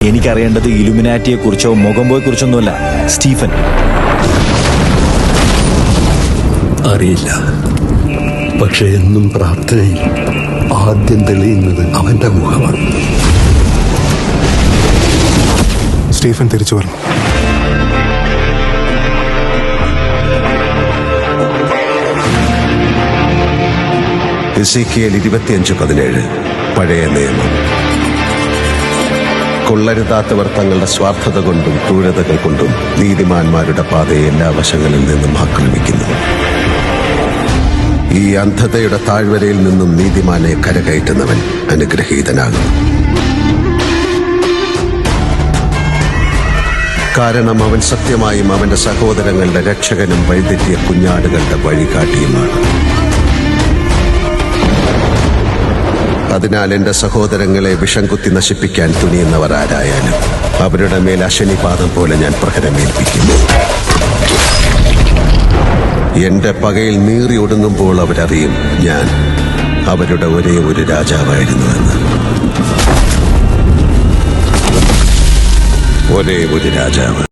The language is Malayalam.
എനിക്കറിയേണ്ടത് ഇലുമിനാറ്റിയെ കുറിച്ചോ മൊഗംബോയെ കുറിച്ചൊന്നുമല്ല, സ്റ്റീഫൻ. അറിയില്ല, പക്ഷെ എന്നും പ്രാർത്ഥനയിൽ ആദ്യം തെളിയുന്നത് അവന്റെ മുഖമാണ്. സ്റ്റീഫൻ തിരിച്ചു വരണം. എസേക്കിയേൽ 25:17 പഴയ നിയമം. കൊള്ളരുതാത്തവർ തങ്ങളുടെ സ്വാർത്ഥത കൊണ്ടും ക്രൂരതകൾ കൊണ്ടും നീതിമാന്മാരുടെ പാതയെ എല്ലാ വശങ്ങളിൽ നിന്നും ആക്രമിക്കുന്നു. ഈ അന്ധതയുടെ താഴ്വരയിൽ നിന്നും നീതിമാനെ കരകയറ്റുന്നവൻ അനുഗ്രഹീതനാകുന്നു. കാരണം അവൻ സത്യമായും അവന്റെ സഹോദരങ്ങളുടെ രക്ഷകനും വഴിതെറ്റിയ കുഞ്ഞാടുകളുടെ വഴികാട്ടിയുമാണ്. അതിനാൽ എന്റെ സഹോദരങ്ങളെ വിഷം കുത്തി നശിപ്പിക്കാൻ തുനിയുന്നവർ ആരായാലും അവരുടെ മേൽ അശനിപാതം പോലെ ഞാൻ പ്രഹരമേൽപ്പിക്കുന്നു. എന്റെ പകയിൽ നീറി ഒടുങ്ങുമ്പോൾ അവരറിയും ഞാൻ അവരുടെ ഒരേ ഒരു രാജാവായിരുന്നുവെന്ന്. ഒരേ ഒരു രാജാവ്.